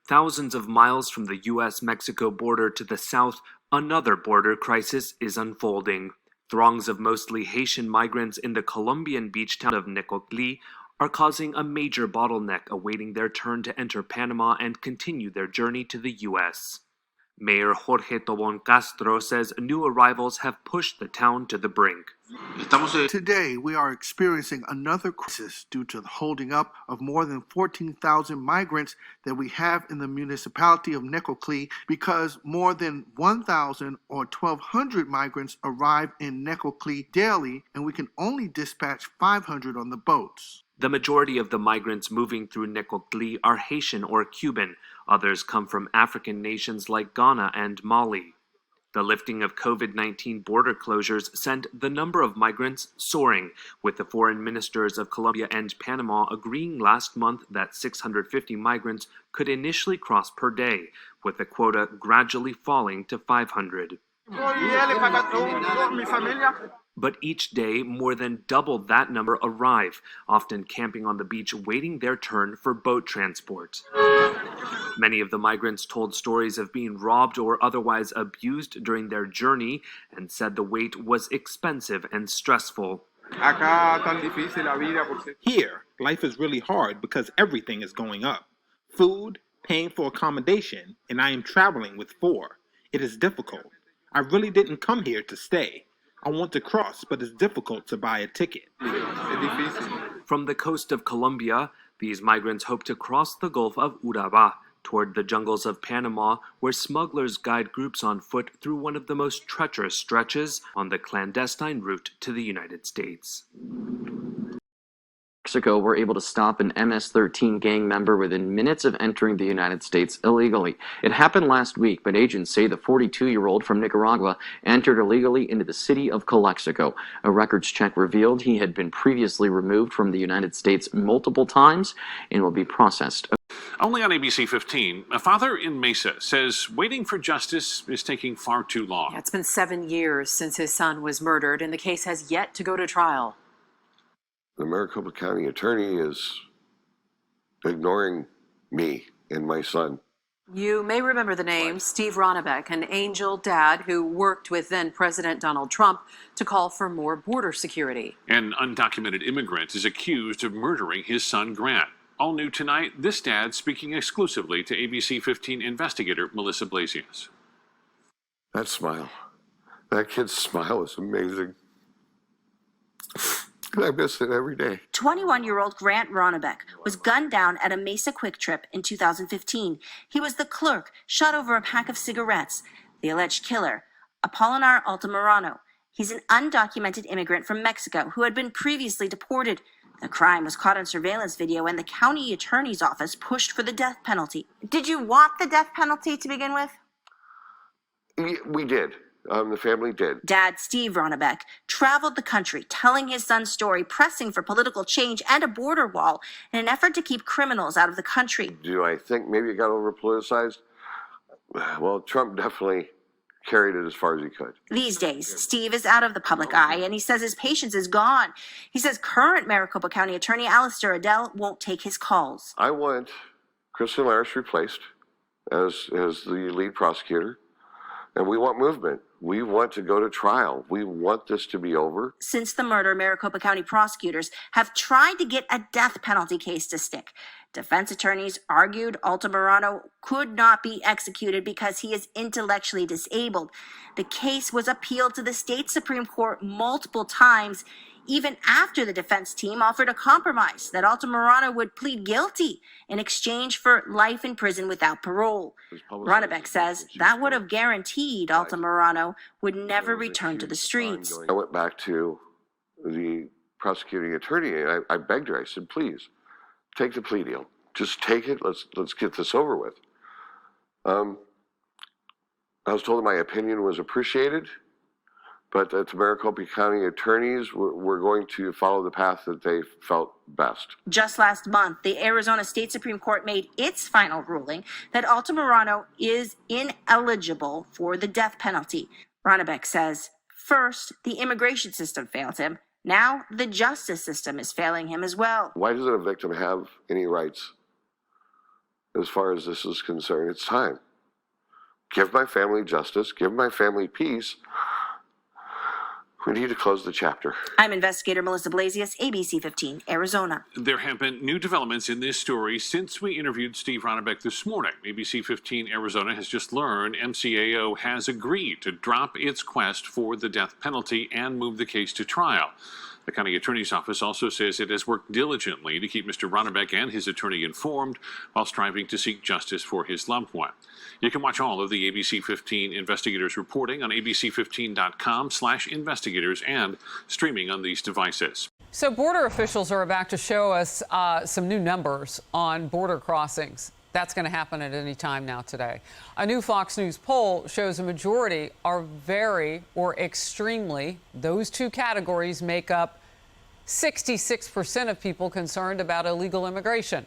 Thousands of miles from the U.S.-Mexico border to the south, another border crisis is unfolding. Throngs of mostly Haitian migrants in the Colombian beach town of Necoclí are causing a major bottleneck awaiting their turn to enter Panama and continue their journey to the U.S. Mayor Jorge Tobon Castro says new arrivals have pushed the town to the brink. Today, we are experiencing another crisis due to the holding up of more than 14,000 migrants that we have in the municipality of Necoclí because more than 1,000 or 1,200 migrants arrive in Necoclí daily, and we can only dispatch 500 on the boats. The majority of the migrants moving through Necoclí are Haitian or Cuban. Others come from African nations like Ghana and Mali. The lifting of COVID-19 border closures sent the number of migrants soaring, with the foreign ministers of Colombia and Panama agreeing last month that 650 migrants could initially cross per day, with the quota gradually falling to 500. But each day, more than double that number arrive, often camping on the beach waiting their turn for boat transport. Many of the migrants told stories of being robbed or otherwise abused during their journey and said the wait was expensive and stressful. Here, life is really hard because everything is going up. Food, paying for accommodation, and I am traveling with 4. It is difficult. I really didn't come here to stay. I want to cross, but it's difficult to buy a ticket. From the coast of Colombia, these migrants hope to cross the Gulf of Urabá toward the jungles of Panama, where smugglers guide groups on foot through one of the most treacherous stretches on the clandestine route to the United States. Mexico were able to stop an MS-13 gang member within minutes of entering the United States illegally. It happened last week, but agents say the 42-year-old from Nicaragua entered illegally into the city of Calexico. A records check revealed he had been previously removed from the United States multiple times and will be processed. Only on ABC 15, a father in Mesa says waiting for justice is taking far too long. Yeah, it's been 7 years since his son was murdered, and the case has yet to go to trial. The Maricopa County attorney is ignoring me and my son. You may remember the name Steve Ronnebeck, an angel dad who worked with then-President Donald Trump to call for more border security. An undocumented immigrant is accused of murdering his son Grant. All new tonight, this dad speaking exclusively to ABC 15 investigator Melissa Blasius. That smile, that kid's smile is amazing. And I miss it every day. 21-year-old Grant Ronnebeck was gunned down at a Mesa Quick Trip in 2015. He was the clerk, shot over a pack of cigarettes. The alleged killer, Apolinar Altamirano. He's an undocumented immigrant from Mexico who had been previously deported. The crime was caught on surveillance video, and the county attorney's office pushed for the death penalty. Did you want the death penalty to begin with? We did. The family did. Dad Steve Ronnebeck traveled the country telling his son's story, pressing for political change and a border wall in an effort to keep criminals out of the country. Do I think maybe it got over politicized? Well, Trump definitely carried it as far as he could. These days, Steve is out of the public eye, and he says his patience is gone. He says current Maricopa County Attorney Alistair Adele won't take his calls. I want Kristen Laris replaced as the lead prosecutor, and we want movement. We want to go to trial. We want this to be over. Since the murder, Maricopa County prosecutors have tried to get a death penalty case to stick. Defense attorneys argued Altamirano could not be executed because he is intellectually disabled. The case was appealed to the state Supreme Court multiple times, even after the defense team offered a compromise that Altamirano would plead guilty in exchange for life in prison without parole. Ronnebeck says that would have guaranteed Altamirano would never return to the streets. I went back to the prosecuting attorney and I begged her. I said, please, take the plea deal. Just take it. Let's get this over with. I was told that my opinion was appreciated, but that the Maricopa County attorneys were going to follow the path that they felt best. Just last month, the Arizona State Supreme Court made its final ruling that Altamirano is ineligible for the death penalty. Ronnebeck says, first, the immigration system failed him. Now, the justice system is failing him as well. Why doesn't a victim have any rights as far as this is concerned. It's time. Give my family justice, give my family peace. We need to close the chapter. I'm investigator Melissa Blasius, ABC 15, Arizona. There have been new developments in this story since we interviewed Steve Ronnebeck this morning. ABC 15 Arizona has just learned MCAO has agreed to drop its quest for the death penalty and move the case to trial. The county attorney's office also says it has worked diligently to keep Mr. Ronnebeck and his attorney informed while striving to seek justice for his loved one. You can watch all of the ABC 15 investigators reporting on abc15.com/investigators and streaming on these devices. So border officials are about to show us some new numbers on border crossings. That's going to happen at any time now today. A new Fox News poll shows a majority are very or extremely. Those two categories make up 66% of people concerned about illegal immigration.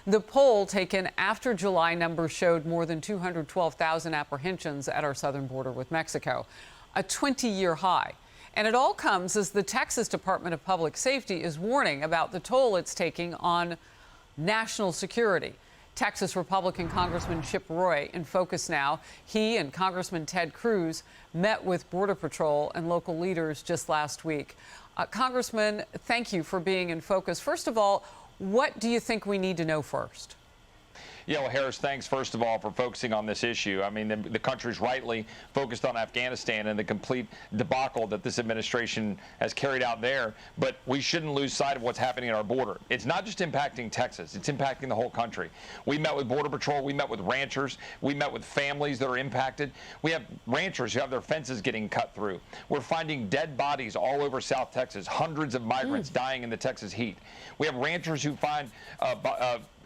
The poll, taken after July numbers, showed more than 212,000 apprehensions at our southern border with Mexico, a 20-year high. And it all comes as the Texas Department of Public Safety is warning about the toll it's taking on national security. Texas Republican Congressman Chip Roy in focus now. He and Congressman Ted Cruz met with Border Patrol and local leaders just last week. Congressman, thank you for being in focus. First of all, what do you think we need to know first? Yeah, well, Harris, thanks, first of all, for focusing on this issue. I mean, the country's rightly focused on Afghanistan and the complete debacle that this administration has carried out there. But we shouldn't lose sight of what's happening at our border. It's not just impacting Texas. It's impacting the whole country. We met with Border Patrol. We met with ranchers. We met with families that are impacted. We have ranchers who have their fences getting cut through. We're finding dead bodies all over South Texas, hundreds of migrants dying in the Texas heat. We have ranchers who find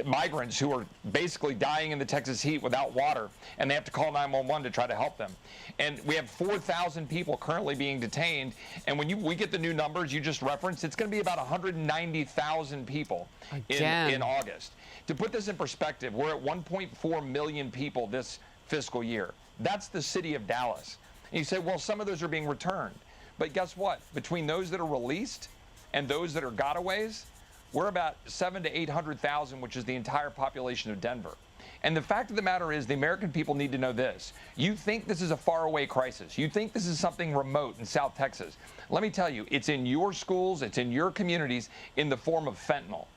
migrants who are basically dying in the Texas heat without water, and they have to call 911 to try to help them. And we have 4,000 people currently being detained, and when we get the new numbers you just referenced, it's going to be about 190,000 people in August. To put this in perspective, we're at 1.4 million people this fiscal year. That's the city of Dallas. And you say, well, some of those are being returned. But guess what? Between those that are released and those that are gotaways, we're about 700,000 to 800,000, which is the entire population of Denver. And the fact of the matter is, the American people need to know this. You think this is a faraway crisis. You think this is something remote in South Texas. Let me tell you, it's in your schools, it's in your communities in the form of fentanyl.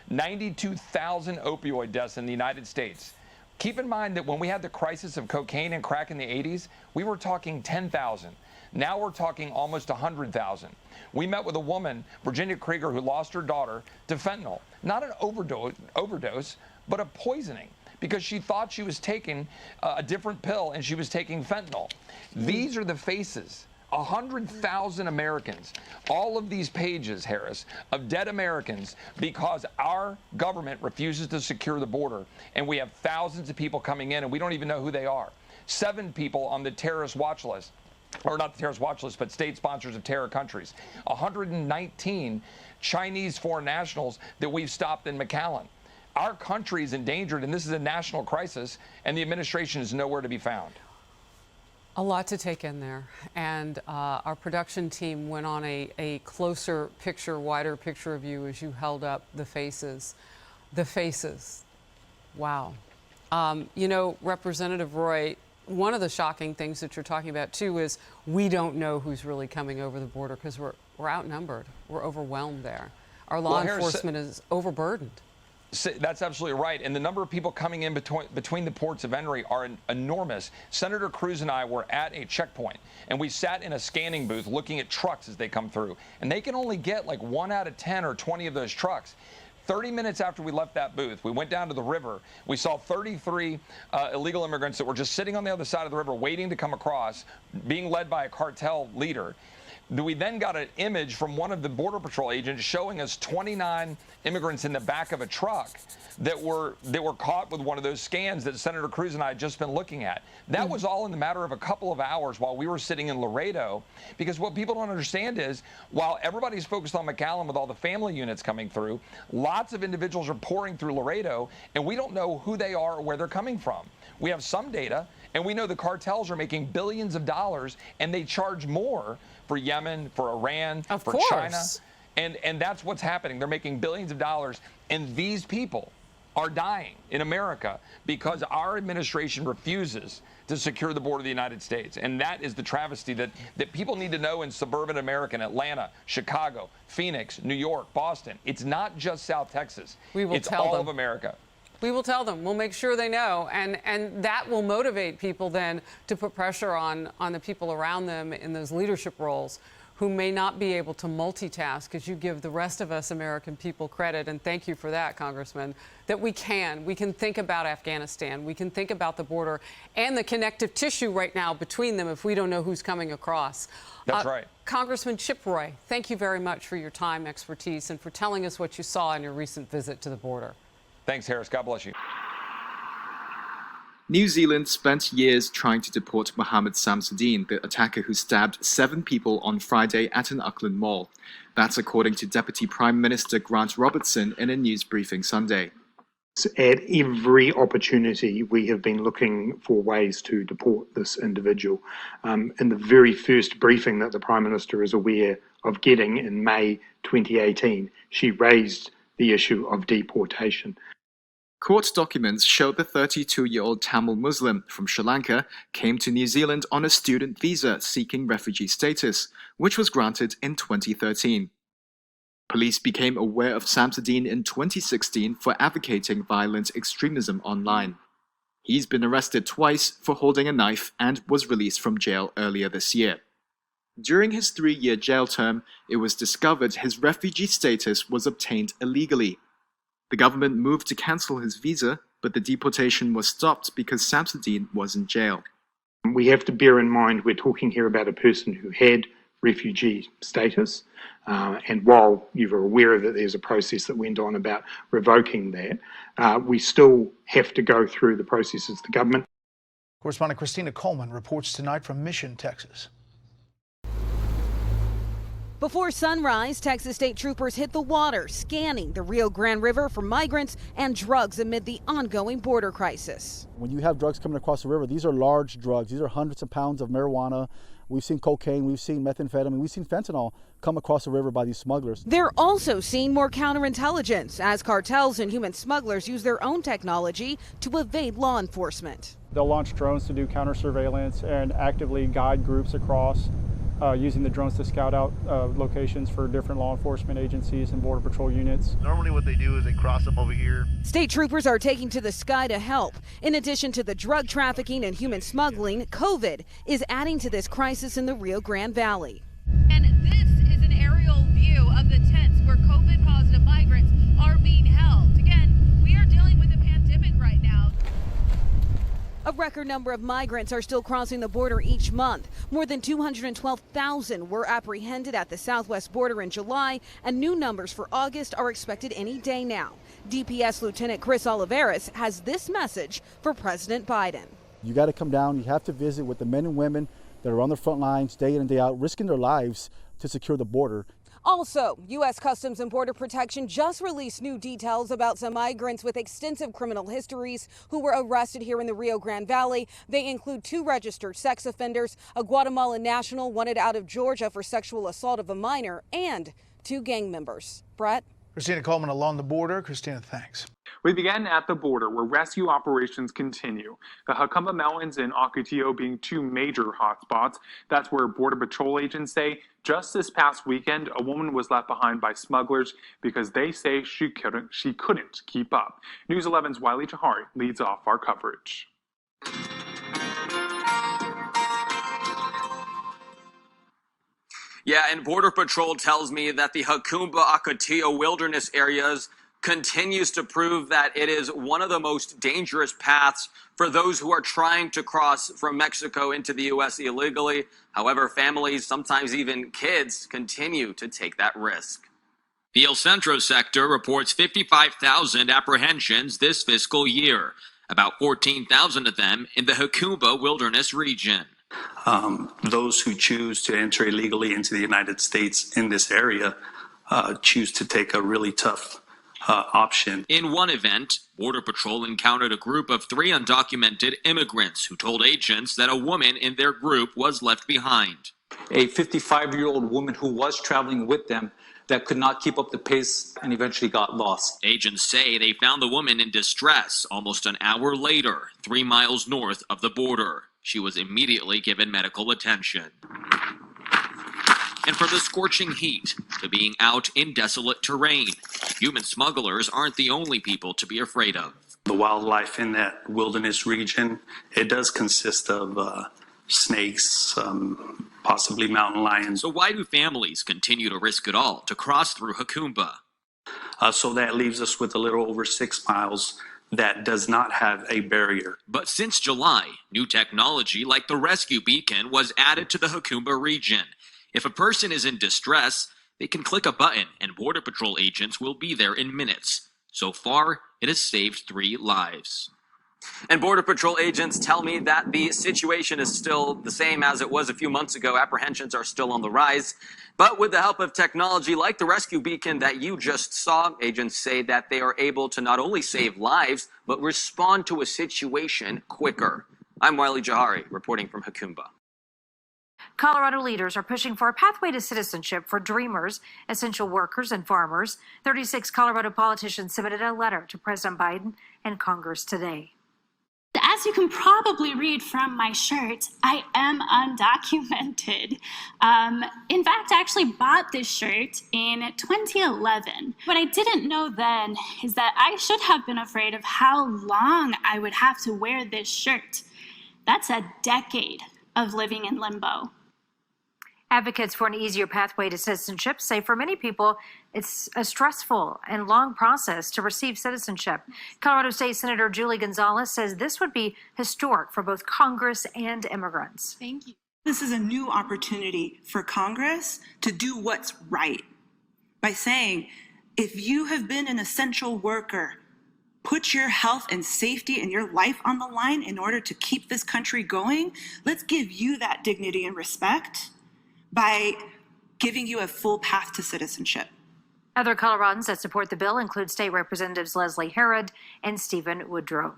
92,000 opioid deaths in the United States. Keep in mind that when we had the crisis of cocaine and crack in the 80s, we were talking 10,000. Now we're talking almost 100,000. We met with a woman, Virginia Krieger, who lost her daughter to fentanyl. Not an overdose, but a poisoning, because she thought she was taking a different pill and she was taking fentanyl. These are the faces. 100,000 Americans, all of these pages, Harris, of dead Americans because our government refuses to secure the border, and we have thousands of people coming in and we don't even know who they are. 7 people on the terrorist watch list. Or not the terrorist watch list, but state sponsors of terror countries. 119 Chinese foreign nationals that we've stopped in McAllen. Our country is endangered, and this is a national crisis, and the administration is nowhere to be found. A lot to take in there. And our production team went on a closer picture, wider picture of you as you held up the faces. The faces. Wow. You know, Representative Roy, one of the shocking things that you're talking about, too, is we don't know who's really coming over the border because we're outnumbered. We're overwhelmed there. Our law enforcement is overburdened. That's absolutely right. And the number of people coming in between the ports of entry are enormous. Senator Cruz and I were at a checkpoint, and we sat in a scanning booth looking at trucks as they come through. And they can only get like 1 out of 10 or 20 of those trucks. 30 minutes after we left that booth, we went down to the river. We saw 33 illegal immigrants that were just sitting on the other side of the river waiting to come across, being led by a cartel leader. We then got an image from one of the Border Patrol agents showing us 29 immigrants in the back of a truck that were caught with one of those scans that Senator Cruz and I had just been looking at. That was all in the matter of a couple of hours while we were sitting in Laredo, because what people don't understand is, while everybody's focused on McAllen with all the family units coming through, lots of individuals are pouring through Laredo, and we don't know who they are or where they're coming from. We have some data, and we know the cartels are making billions of dollars, and they charge more for Yemen, for Iran, for China. And that's what's happening. They're making billions of dollars. And these people are dying in America because our administration refuses to secure the border of the United States. And that is the travesty that people need to know in suburban America, in Atlanta, Chicago, Phoenix, New York, Boston. It's not just South Texas. It's all of America. We will tell them. We'll make sure they know. And that will motivate people then to put pressure on the people around them in those leadership roles who may not be able to multitask, as you give the rest of us American people credit, and thank you for that, Congressman, that we can. We can think about Afghanistan. We can think about the border and the connective tissue right now between them if we don't know who's coming across. That's right. Congressman Chip Roy, thank you very much for your time, expertise, and for telling us what you saw in your recent visit to the border. Thanks, Harris. God bless you. New Zealand spent years trying to deport Mohammed Samsudeen, the attacker who stabbed 7 people on Friday at an Auckland mall. That's according to Deputy Prime Minister Grant Robertson in a news briefing Sunday. At every opportunity, we have been looking for ways to deport this individual. In the very first briefing that the Prime Minister is aware of getting in May 2018, she raised the issue of deportation. Court documents show the 32-year-old Tamil Muslim from Sri Lanka came to New Zealand on a student visa seeking refugee status, which was granted in 2013. Police became aware of Samsudeen in 2016 for advocating violent extremism online. He's been arrested twice for holding a knife and was released from jail earlier this year. During his 3-year jail term, it was discovered his refugee status was obtained illegally. The government moved to cancel his visa, but the deportation was stopped because Samsudeen was in jail. We have to bear in mind we're talking here about a person who had refugee status, and while you are aware that there's a process that went on about revoking that, we still have to go through the processes of the government. Correspondent Christina Coleman reports tonight from Mission, Texas. Before sunrise, Texas state troopers hit the water, scanning the Rio Grande River for migrants and drugs amid the ongoing border crisis. When you have drugs coming across the river, these are large drugs. These are hundreds of pounds of marijuana. We've seen cocaine, we've seen methamphetamine, we've seen fentanyl come across the river by these smugglers. They're also seeing more counterintelligence as cartels and human smugglers use their own technology to evade law enforcement. They'll launch drones to do counter surveillance and actively guide groups across, using the drones to scout out locations for different law enforcement agencies and Border Patrol units. Normally what they do is they cross them over here. State troopers are taking to the sky to help. In addition to the drug trafficking and human smuggling, COVID is adding to this crisis in the Rio Grande Valley. And this is an aerial view of the tents where COVID-positive migrants are being held. Again, we are dealing with a pandemic right now. A record number of migrants are still crossing the border each month. More than 212,000 were apprehended at the southwest border in July, and new numbers for August are expected any day now. DPS Lieutenant Chris Oliveras has this message for President Biden. You got to come down. You have to visit with the men and women that are on the front lines day in and day out, risking their lives to secure the border. Also, U.S. Customs and Border Protection just released new details about some migrants with extensive criminal histories who were arrested here in the Rio Grande Valley. They include 2 registered sex offenders, a Guatemalan national wanted out of Georgia for sexual assault of a minor, and 2 gang members. Brett? Christina Coleman along the border. Christina, thanks. We began at the border where rescue operations continue. The Jacumba Mountains and Ocotillo being 2 major hotspots. That's where Border Patrol agents say just this past weekend, a woman was left behind by smugglers because they say she couldn't keep up. News 11's Wiley Jahari leads off our coverage. Yeah, and Border Patrol tells me that the Jacumba-Ocotillo wilderness areas continues to prove that it is one of the most dangerous paths for those who are trying to cross from Mexico into the U.S. illegally. However, families, sometimes even kids, continue to take that risk. The El Centro sector reports 55,000 apprehensions this fiscal year, about 14,000 of them in the Jacumba wilderness region. Those who choose to enter illegally into the United States in this area choose to take a really tough option. In one event, Border Patrol encountered a group of 3 undocumented immigrants who told agents that a woman in their group was left behind. A 55-year-old woman who was traveling with them that could not keep up the pace and eventually got lost. Agents say they found the woman in distress almost an hour later, 3 miles north of the border. She was immediately given medical attention. And from the scorching heat to being out in desolate terrain, human smugglers aren't the only people to be afraid of. The wildlife in that wilderness region, it does consist of snakes, possibly mountain lions. So why do families continue to risk it all to cross through Hacumba? So that leaves us with a little over 6 miles that does not have a barrier. But since July, new technology like the rescue beacon was added to the Hacumba region. If a person is in distress, they can click a button and Border Patrol agents will be there in minutes. So far, it has saved 3 lives. And Border Patrol agents tell me that the situation is still the same as it was a few months ago. Apprehensions are still on the rise. But with the help of technology like the rescue beacon that you just saw, agents say that they are able to not only save lives, but respond to a situation quicker. I'm Wiley Jahari, reporting from Hacumba. Colorado leaders are pushing for a pathway to citizenship for dreamers, essential workers, and farmers. 36 Colorado politicians submitted a letter to President Biden and Congress today. As you can probably read from my shirt, I am undocumented. In fact, I actually bought this shirt in 2011. What I didn't know then is that I should have been afraid of how long I would have to wear this shirt. That's a decade of living in limbo. Advocates for an easier pathway to citizenship say for many people, it's a stressful and long process to receive citizenship. Colorado State Senator Julie Gonzalez says this would be historic for both Congress and immigrants. Thank you. This is a new opportunity for Congress to do what's right by saying, if you have been an essential worker, put your health and safety and your life on the line in order to keep this country going. Let's give you that dignity and respect by giving you a full path to citizenship. Other Coloradans that support the bill include State Representatives Leslie Herod and Stephen Woodrow.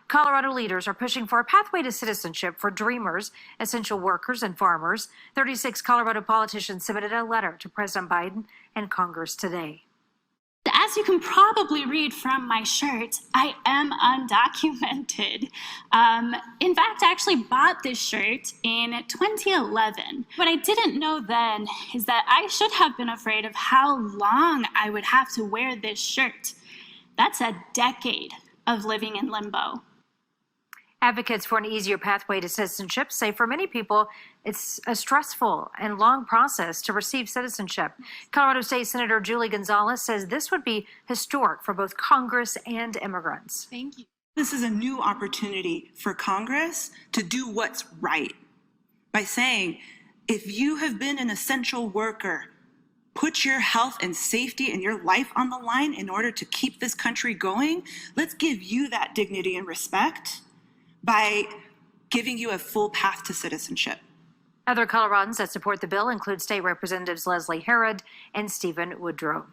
Colorado leaders are pushing for a pathway to citizenship for dreamers, essential workers, and farmers. 36 Colorado politicians submitted a letter to President Biden and Congress today. As you can probably read from my shirt, I am undocumented. In fact, I actually bought this shirt in 2011. What I didn't know then is that I should have been afraid of how long I would have to wear this shirt. That's a decade of living in limbo. Advocates for an easier pathway to citizenship say for many people, it's a stressful and long process to receive citizenship. Colorado State Senator Julie Gonzalez says this would be historic for both Congress and immigrants. Thank you. This is a new opportunity for Congress to do what's right by saying, if you have been an essential worker, put your health and safety and your life on the line in order to keep this country going. Let's give you that dignity and respect by giving you a full path to citizenship. Other Coloradans that support the bill include State Representatives Leslie Herod and Stephen Woodrow.